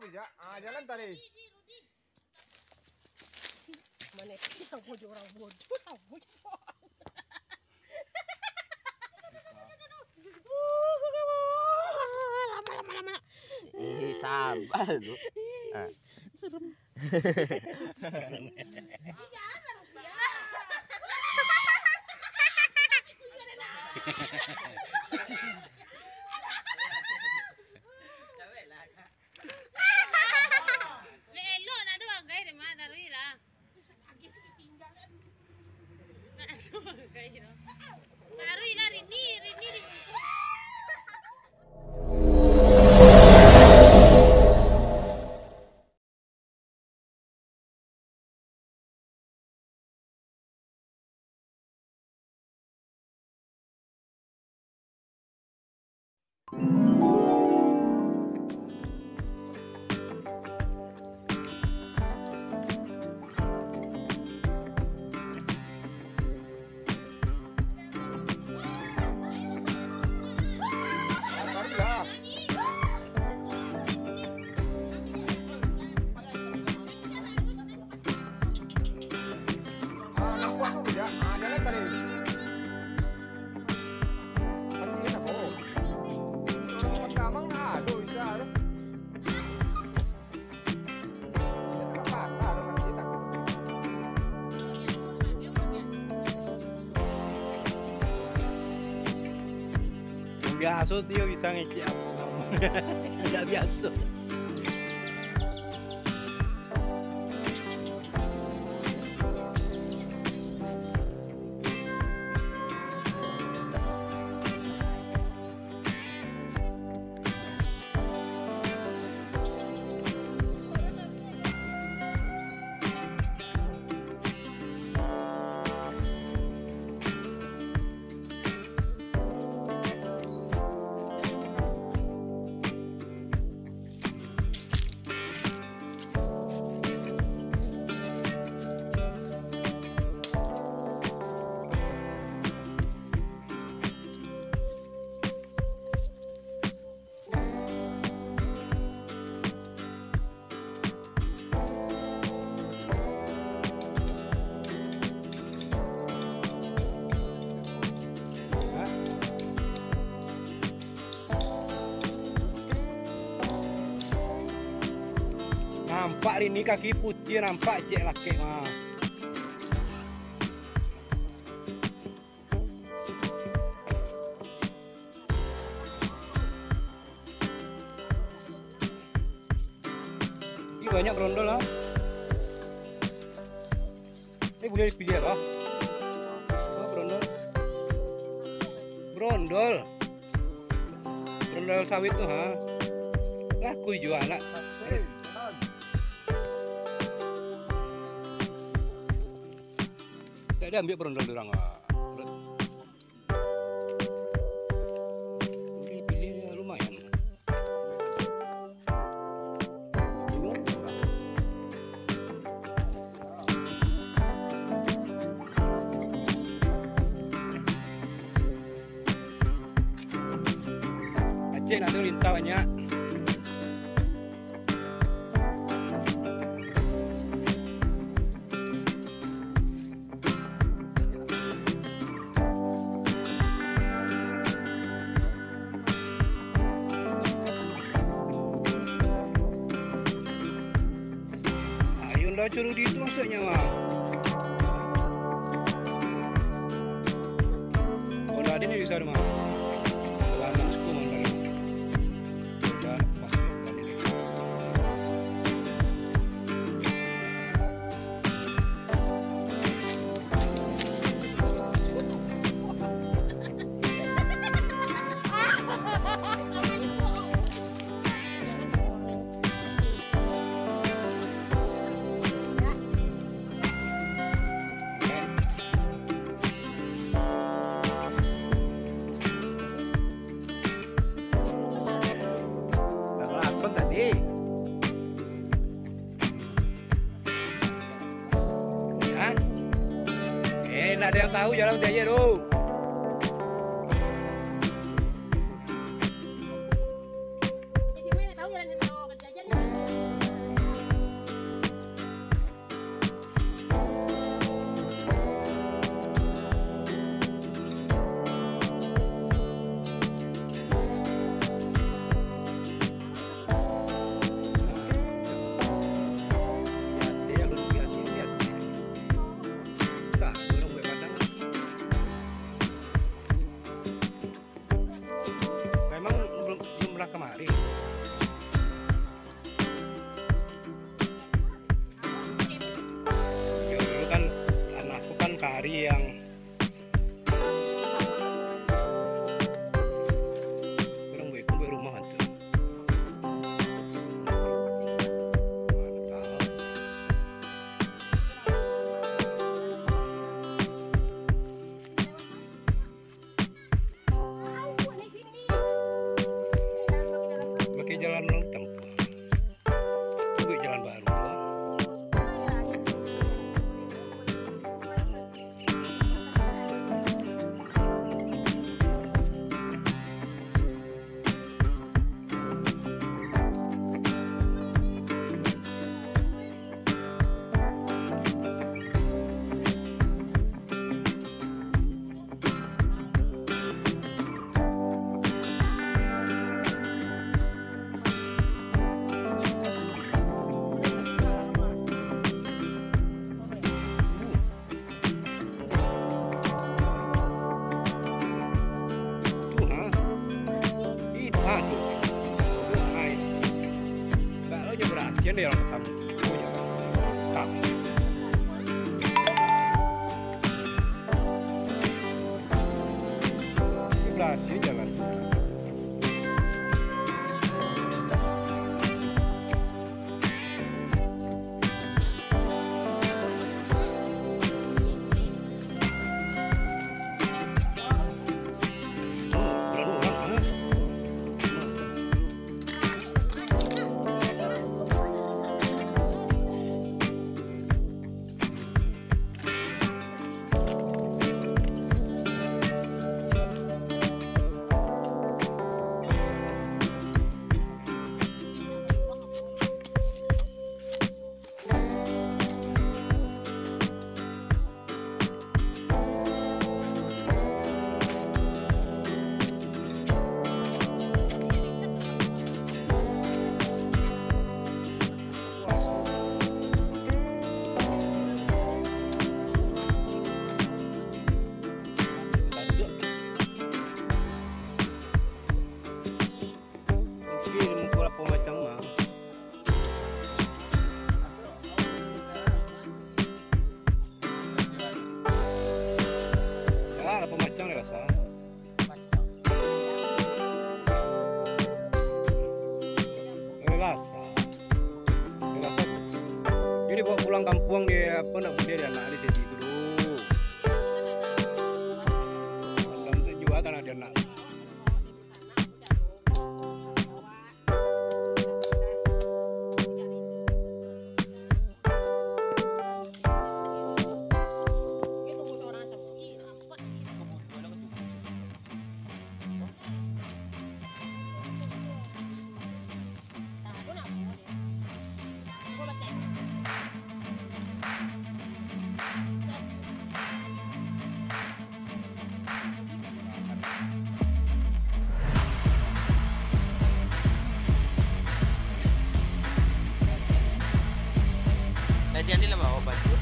bisa? Ah, jalan tadi. Mana kita bodoh orang bodoh, sambut. Lama. Sabar lu. Serem. Biasa dia bisa ngecek apa. Tidak biasa. Nampak ini kaki putih, nampak cek laki mah. Ini banyak berondol lah. Ini boleh dipilih apa? Oh, berondol. Berondol sawit tuh ha. Laku jual nak. Dia ambil berondol orang. Pilih lumayan. Aceh nak tu lintah banyak. Curudi itu maksudnya mah. Oh, ada ni di sana mah. Lama suku mana? Dah pas tadi. Nak ada yang tahu jalan dia tu. Jadi mana tahu jalan kerja Riang. Orang gue rumah itu. Pakai jalan long tempuh. Tunggu jalan baru. Yan dia orang pertama. Tak. Belas ini jalan. Jadi bawa pulang kampung dia apa nak dia anak dia jadi dulu. Dan juga kan ada anak. Tadi anda lama obat tu.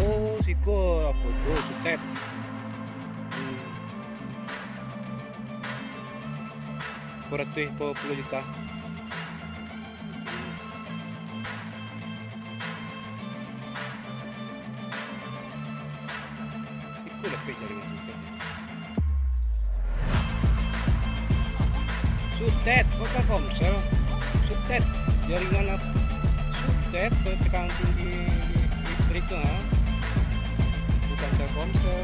Oh, siko apa tu? Sutet. Kurang 40 juta. Siko lebih jaringan sutet. Sutet, kota Komsel. Sutet, jaringan apa? butet tekan tinggi listrik tuh, ha? Bukan Telkomsel.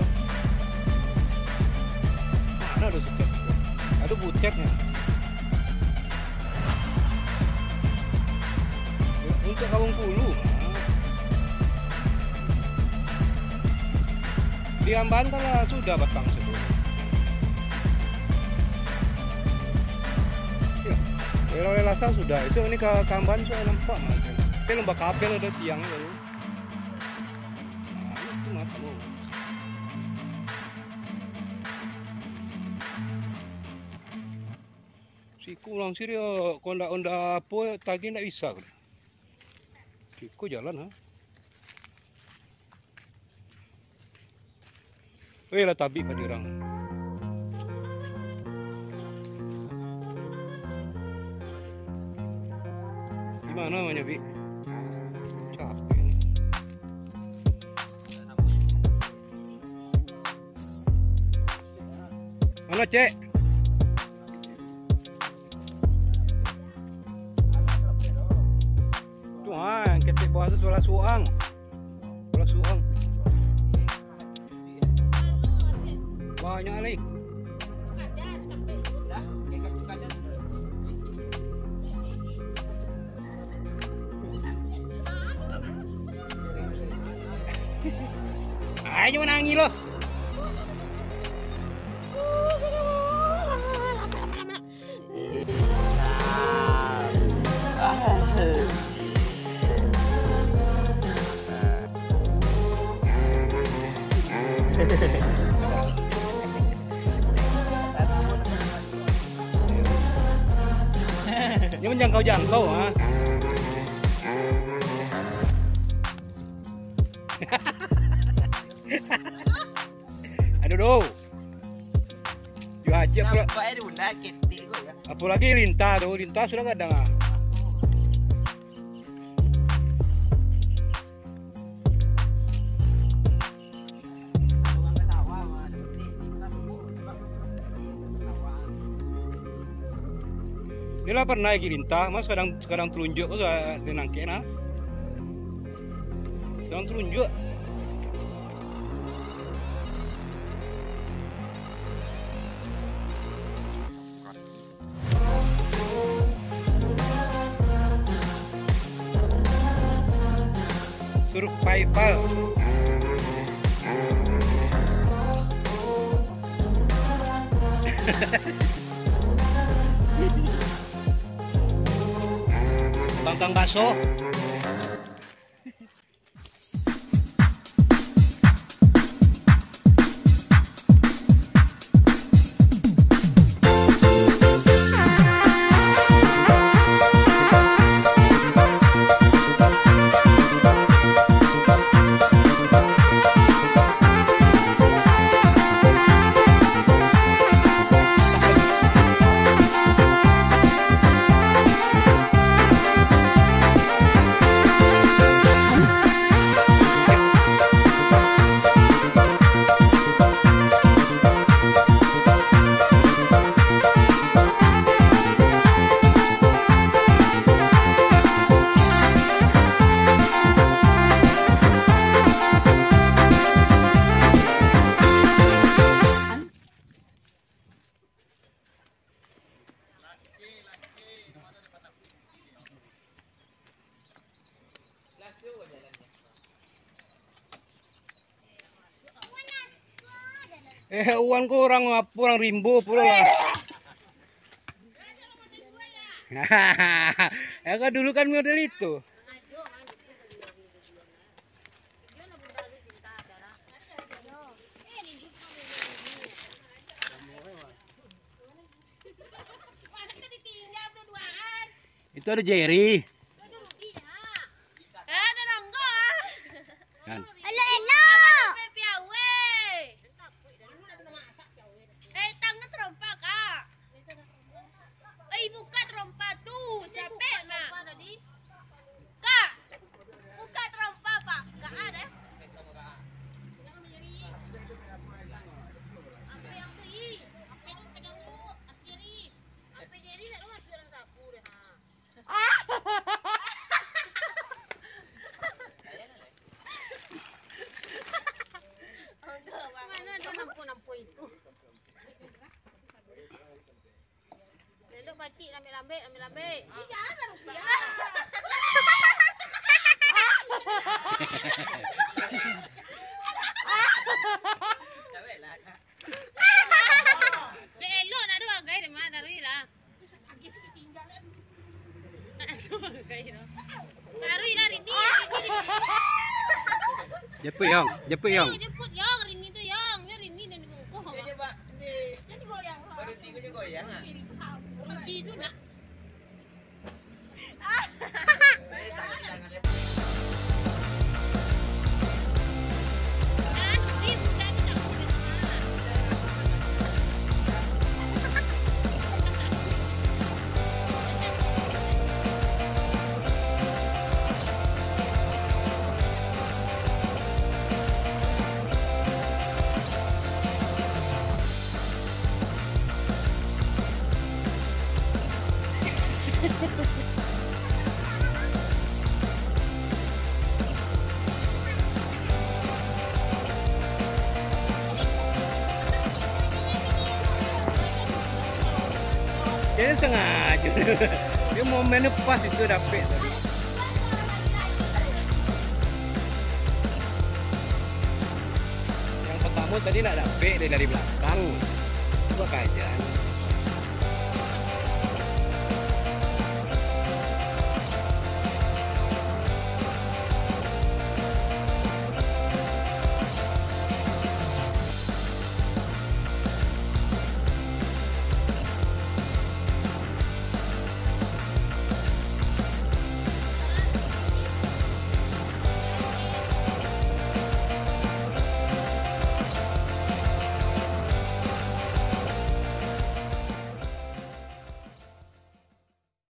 Mana ada butet? Ada butetnya. Untuk Kawung Kulu. Di Ambantan lah sudah batang sebelum. Oleh Lasang sudah, itu ini ke Kamban saya nampak mas. Tapi lembah kabel ada tiangnya lalu. Nah, itu mata bu. Siku ulang sini konda apa tadi ndak bisa. Siku jalan ha. Weh lah tabi padirang. Mana namanya Bi? Capek nih. Mana Cek? Tuh yang ketik bawah itu bola suang. Bola suang. Banyak lagi. Ayo menangi loh. Ini menjangkau-jangkau, ha. Aduh doh. Juaja pula. Apalagi lintah tuh, lintah sudah kadang. Inilah pernah lagi lintah, mas kadang telunjuk udah nangke nah. Kadang telunjuk. Survival. Bangkang bakso. Uang kurang rimbo pula lah. Ya kan dulu kan model itu. Itu ada Jerry. Kan. Buka trompa tuh, capek mak. Kak, buka trompa pak, nggak ada. Apa yang beri? Apa yang pegang lu? Askiri, apa jadi? Lu masih dalam sapu deh. ambil ambil. Jangan rupiah. Elok nak dua gay dah mak taruh lah. Taruh lah Rini. Jepit yang. Jemput yang Rini tu yang. Ya Rini dan bungkuh. Dia coba jadi goyang. Berhenti ke goyang ah. Berhenti tu nak. Dia sengaja. Dia momennya pas itu dapet tadi. Yang pertama tadi nak dapet dari belakang. Coba kajian.